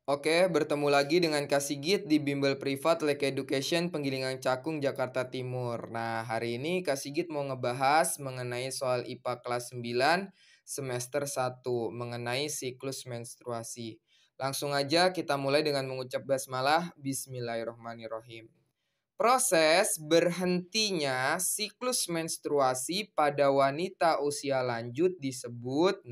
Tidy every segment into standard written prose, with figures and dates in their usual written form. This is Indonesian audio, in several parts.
Oke, bertemu lagi dengan Kak Sigit di Bimbel Privat Lake Education Penggilingan Cakung, Jakarta Timur. Nah, hari ini Kak Sigit mau ngebahas mengenai soal IPA kelas 9 semester 1 mengenai siklus menstruasi. Langsung aja kita mulai dengan mengucap basmalah. Bismillahirrohmanirrohim. Proses berhentinya siklus menstruasi pada wanita usia lanjut disebut,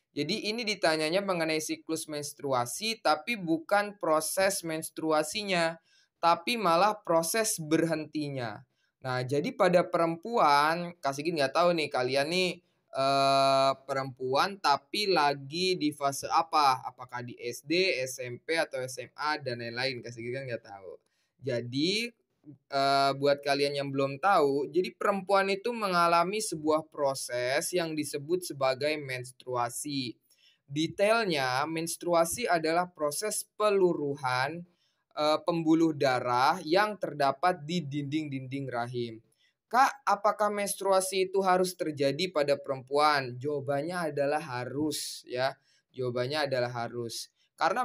jadi ini ditanyanya mengenai siklus menstruasi, tapi bukan proses menstruasinya, tapi malah proses berhentinya. Nah, jadi pada perempuan, Kak Sigit nggak tahu nih kalian nih perempuan tapi lagi di fase apa? Apakah di SD, SMP, atau SMA dan lain-lain? Kak Sigit kan nggak tahu. Jadi buat kalian yang belum tahu, jadi perempuan itu mengalami sebuah proses yang disebut sebagai menstruasi. Detailnya, menstruasi adalah proses peluruhan pembuluh darah yang terdapat di dinding-dinding rahim. Kak, apakah menstruasi itu harus terjadi pada perempuan? Jawabannya adalah harus ya. Jawabannya adalah harus. Karena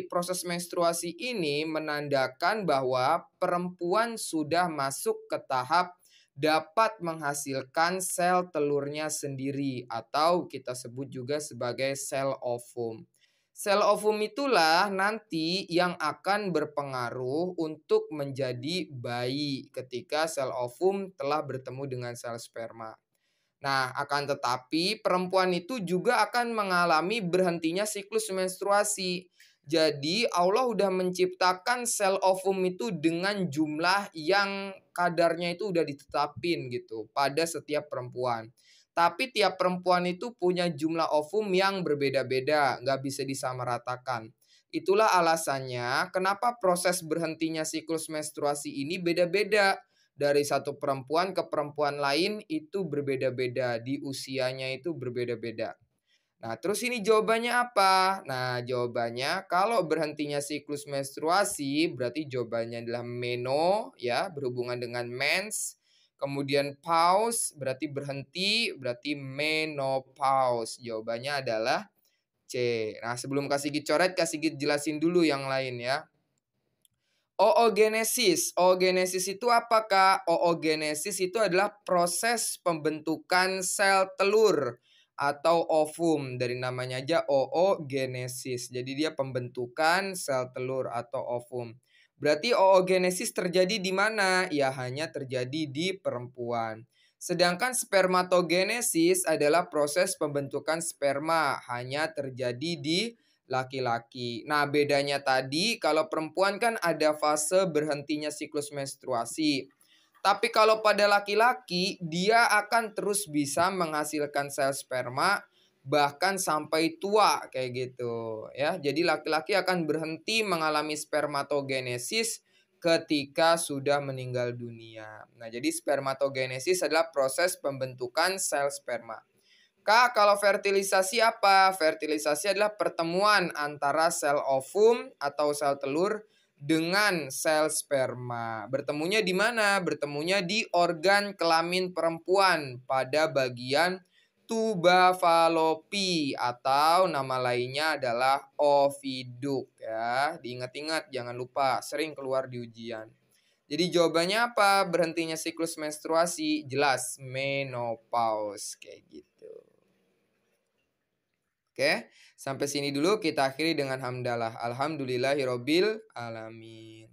proses menstruasi ini menandakan bahwa perempuan sudah masuk ke tahap dapat menghasilkan sel telurnya sendiri atau kita sebut juga sebagai sel ovum. Sel ovum itulah nanti yang akan berpengaruh untuk menjadi bayi ketika sel ovum telah bertemu dengan sel sperma. Nah, akan tetapi perempuan itu juga akan mengalami berhentinya siklus menstruasi. Jadi Allah udah menciptakan sel ovum itu dengan jumlah yang kadarnya itu udah ditetapin gitu pada setiap perempuan. Tapi tiap perempuan itu punya jumlah ovum yang berbeda-beda, nggak bisa disamaratakan. Itulah alasannya kenapa proses berhentinya siklus menstruasi ini beda-beda dari satu perempuan ke perempuan lain itu berbeda-beda, di usianya itu berbeda-beda. Nah, terus ini jawabannya apa? Nah, jawabannya kalau berhentinya siklus menstruasi berarti jawabannya adalah meno ya, berhubungan dengan mens. Kemudian pause berarti berhenti, berarti menopause. Jawabannya adalah C. Nah, sebelum kasih git coret, kasih git jelasin dulu yang lain ya. Oogenesis. Oogenesis itu apa, Kak? Oogenesis itu adalah proses pembentukan sel telur atau ovum. Dari namanya aja oogenesis. Jadi dia pembentukan sel telur atau ovum. Berarti oogenesis terjadi di mana? Ya hanya terjadi di perempuan. Sedangkan spermatogenesis adalah proses pembentukan sperma, hanya terjadi di laki-laki. Nah, bedanya tadi kalau perempuan kan ada fase berhentinya siklus menstruasi. Tapi kalau pada laki-laki, dia akan terus bisa menghasilkan sel sperma bahkan sampai tua kayak gitu ya. Jadi laki-laki akan berhenti mengalami spermatogenesis ketika sudah meninggal dunia. Nah, jadi spermatogenesis adalah proses pembentukan sel sperma. Kak, kalau fertilisasi apa? Fertilisasi adalah pertemuan antara sel ovum atau sel telur dengan sel sperma. Bertemunya di mana? Bertemunya di organ kelamin perempuan pada bagian tuba falopi atau nama lainnya adalah oviduk ya. Diingat-ingat jangan lupa, sering keluar di ujian. Jadi jawabannya apa? Berhentinya siklus menstruasi jelas menopause kayak gitu. Oke, sampai sini dulu kita akhiri dengan hamdalah. Alhamdulillahirobbil alamin.